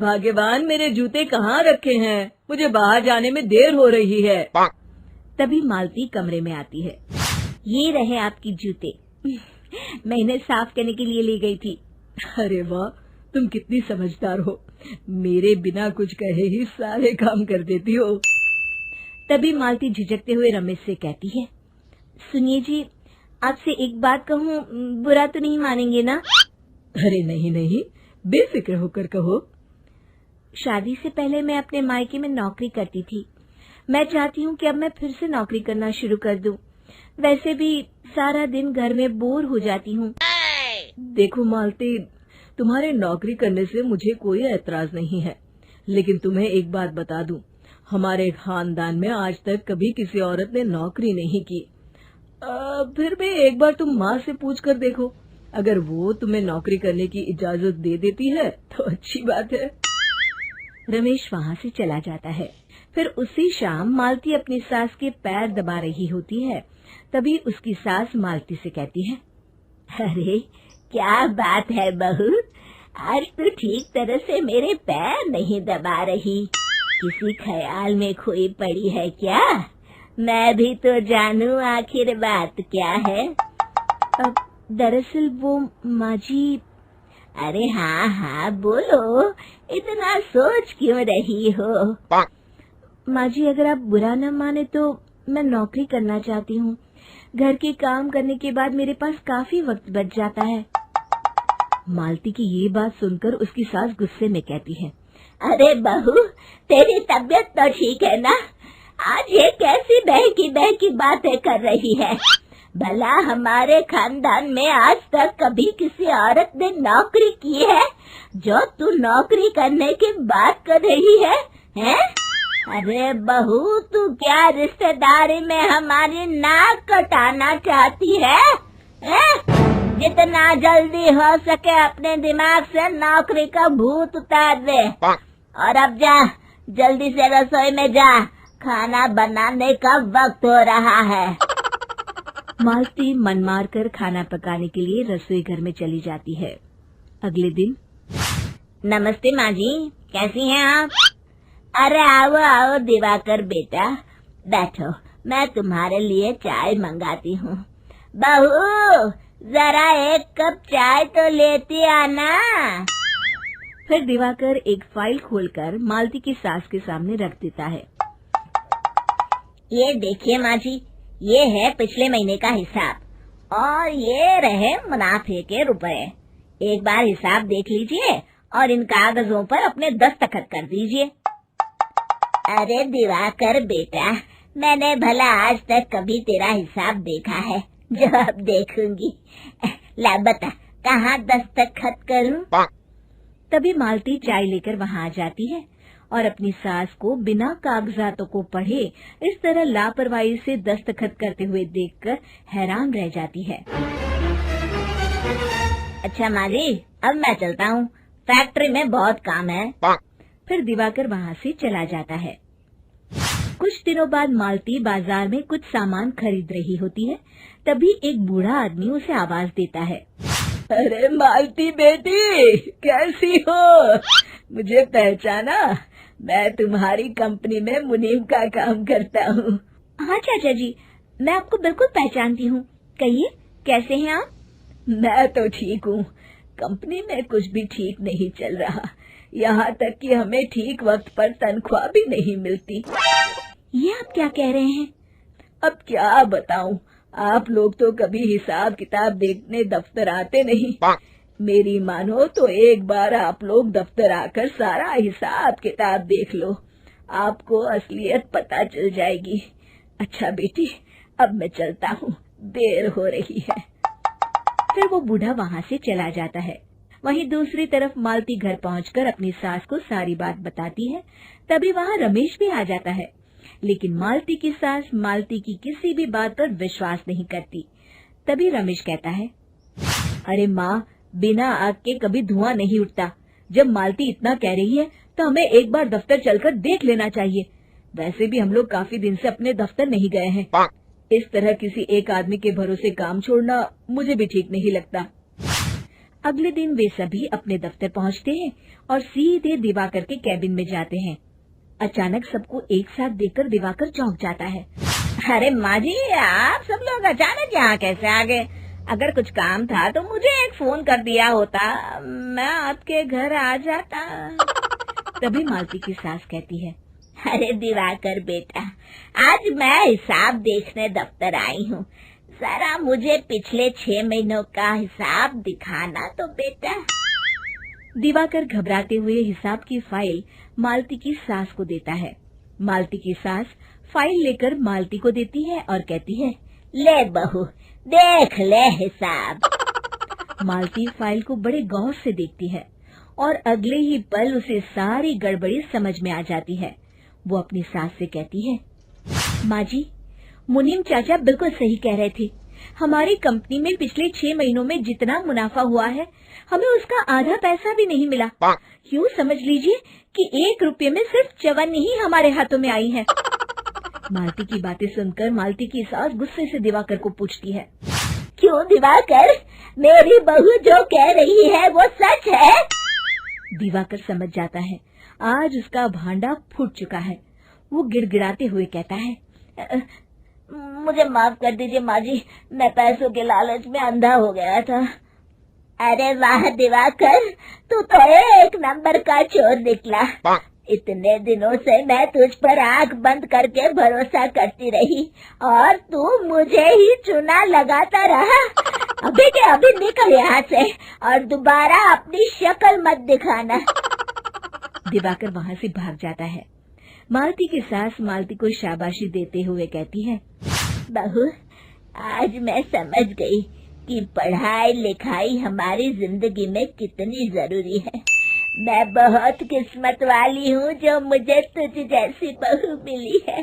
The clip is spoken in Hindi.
भाग्यवान, मेरे जूते कहाँ रखे हैं? मुझे बाहर जाने में देर हो रही है। तभी मालती कमरे में आती है। ये रहे आपकी जूते। मैं इन्हें साफ करने के लिए ले गई थी। अरे वाह, तुम कितनी समझदार हो। मेरे बिना कुछ कहे ही सारे काम कर देती हो। तभी मालती झिझकते हुए रमेश से कहती है, सुनिए जी, आपसे एक बात कहूँ, बुरा तो नहीं मानेंगे ना? अरे नहीं नहीं, बेफिक्र होकर कहो। शादी से पहले मैं अपने मायके में नौकरी करती थी। मैं चाहती हूँ कि अब मैं फिर से नौकरी करना शुरू कर दूं। वैसे भी सारा दिन घर में बोर हो जाती हूँ। देखो मालती, तुम्हारे नौकरी करने से मुझे कोई ऐतराज नहीं है, लेकिन तुम्हें एक बात बता दूं, हमारे खानदान में आज तक कभी किसी औरत ने नौकरी नहीं की। फिर भी एक बार तुम माँ से पूछ कर देखो, अगर वो तुम्हें नौकरी करने की इजाजत दे देती है तो अच्छी बात है। रमेश वहाँ से चला जाता है। फिर उसी शाम मालती अपनी सास के पैर दबा रही होती है। तभी उसकी सास मालती से कहती है, अरे क्या बात है बहू, आज तू ठीक तरह से मेरे पैर नहीं दबा रही। किसी ख्याल में खोई पड़ी है क्या? मैं भी तो जानूं आखिर बात क्या है। दरअसल वो माँ जी। अरे हाँ हाँ बोलो, इतना सोच क्यों रही हो? माँ जी, अगर आप बुरा न माने तो मैं नौकरी करना चाहती हूँ। घर के काम करने के बाद मेरे पास काफी वक्त बच जाता है। मालती की ये बात सुनकर उसकी सास गुस्से में कहती है, अरे बहू, तेरी तबीयत तो ठीक है ना? आज ये कैसी बहकी बातें कर रही है? भला हमारे खानदान में आज तक कभी किसी औरत ने नौकरी की है जो तू नौकरी करने की बात कर रही है, हैं? अरे बहू, तू क्या रिश्तेदारी में हमारी नाक कटाना चाहती है? जितना जल्दी हो सके अपने दिमाग से नौकरी का भूत उतार दे, और अब जा, जल्दी से रसोई में जा, खाना बनाने का वक्त हो रहा है। मालती मन मार कर खाना पकाने के लिए रसोई घर में चली जाती है। अगले दिन। नमस्ते माँ जी, कैसी हैं आप? अरे आओ आओ दिवाकर बेटा, बैठो, मैं तुम्हारे लिए चाय मंगाती हूँ। बहू, जरा एक कप चाय तो लेती आना। फिर दिवाकर एक फाइल खोलकर मालती की सास के सामने रख देता है। ये देखिए माँ जी, ये है पिछले महीने का हिसाब और ये रहे मुनाफे के रुपए। एक बार हिसाब देख लीजिए और इन कागजों पर अपने दस्तखत कर दीजिए। अरे दिवाकर बेटा, मैंने भला आज तक कभी तेरा हिसाब देखा है जो अब देखूंगी? ला बता, कहाँ दस्तखत करूं? तभी मालती चाय लेकर वहाँ आ जाती है और अपनी सास को बिना कागजातों को पढ़े इस तरह लापरवाही से दस्तखत करते हुए देखकर हैरान रह जाती है। अच्छा माँ जी, अब मैं चलता हूँ, फैक्ट्री में बहुत काम है। फिर दिवाकर वहाँ से चला जाता है। कुछ दिनों बाद मालती बाजार में कुछ सामान खरीद रही होती है। तभी एक बूढ़ा आदमी उसे आवाज देता है, अरे मालती बेटी, कैसी हो? मुझे पहचाना? मैं तुम्हारी कंपनी में मुनीम का काम करता हूँ। हाँ चाचा जी, मैं आपको बिल्कुल पहचानती हूँ। कहिए, कैसे हैं आप? मैं तो ठीक हूँ। कंपनी में कुछ भी ठीक नहीं चल रहा, यहाँ तक कि हमें ठीक वक्त पर तनख्वाह भी नहीं मिलती। ये आप क्या कह रहे हैं? अब क्या बताऊँ, आप लोग तो कभी हिसाब किताब देखने दफ्तर आते नहीं। मेरी मानो तो एक बार आप लोग दफ्तर आकर सारा हिसाब किताब देख लो, आपको असलियत पता चल जाएगी। अच्छा बेटी, अब मैं चलता हूँ, देर हो रही है। फिर वो बूढ़ा वहाँ से चला जाता है। वहीं दूसरी तरफ मालती घर पहुंचकर अपनी सास को सारी बात बताती है। तभी वहाँ रमेश भी आ जाता है, लेकिन मालती की सास मालती की किसी भी बात पर विश्वास नहीं करती। तभी रमेश कहता है, अरे माँ, बिना आग के कभी धुआं नहीं उठता। जब मालती इतना कह रही है तो हमें एक बार दफ्तर चलकर देख लेना चाहिए। वैसे भी हम लोग काफी दिन से अपने दफ्तर नहीं गए हैं। इस तरह किसी एक आदमी के भरोसे काम छोड़ना मुझे भी ठीक नहीं लगता। अगले दिन वे सभी अपने दफ्तर पहुंचते हैं और सीधे दिवाकर के कैबिन में जाते हैं। अचानक सबको एक साथ देखकर दिवाकर चौंक जाता है। अरे माँ जी, आप सब लोग अचानक यहाँ कैसे आ गए? अगर कुछ काम था तो मुझे एक फोन कर दिया होता, मैं आपके घर आ जाता। तभी मालती की सास कहती है, अरे दिवाकर बेटा, आज मैं हिसाब देखने दफ्तर आई हूँ, जरा मुझे पिछले 6 महीनों का हिसाब दिखाना तो बेटा। दिवाकर घबराते हुए हिसाब की फाइल मालती की सास को देता है। मालती की सास फाइल लेकर मालती को देती है और कहती है, ले बहू, देख ले हिसाब। मालती फाइल को बड़े गौर से देखती है और अगले ही पल उसे सारी गड़बड़ी समझ में आ जाती है। वो अपनी सास से कहती है, माँ जी, मुनीम चाचा बिल्कुल सही कह रहे थे। हमारी कंपनी में पिछले 6 महीनों में जितना मुनाफा हुआ है, हमें उसका आधा पैसा भी नहीं मिला। यूँ समझ लीजिए कि 1 रुपये में सिर्फ चवन्नी ही हमारे हाथों में आई है। मालती की बातें सुनकर मालती की सास गुस्से से दिवाकर को पूछती है, क्यों दिवाकर, मेरी बहू जो कह रही है वो सच है? दिवाकर समझ जाता है आज उसका भांडा फूट चुका है। वो गिड़गिड़ाते हुए कहता है, मुझे माफ कर दीजिए माँ जी, मैं पैसों के लालच में अंधा हो गया था। अरे वाह दिवाकर, तू तो 1 नंबर का चोर निकला। इतने दिनों से मैं तुझ पर आंख बंद करके भरोसा करती रही और तू मुझे ही चुना लगाता रहा। अभी के अभी निकल यहाँ से और दोबारा अपनी शक्ल मत दिखाना। दिवाकर वहाँ से भाग जाता है। मालती की सास मालती को शाबाशी देते हुए कहती है, बहू, आज मैं समझ गई कि पढ़ाई लिखाई हमारी जिंदगी में कितनी जरूरी है। मैं बहुत किस्मत वाली हूँ जो मुझे तुझ जैसी बहू मिली है।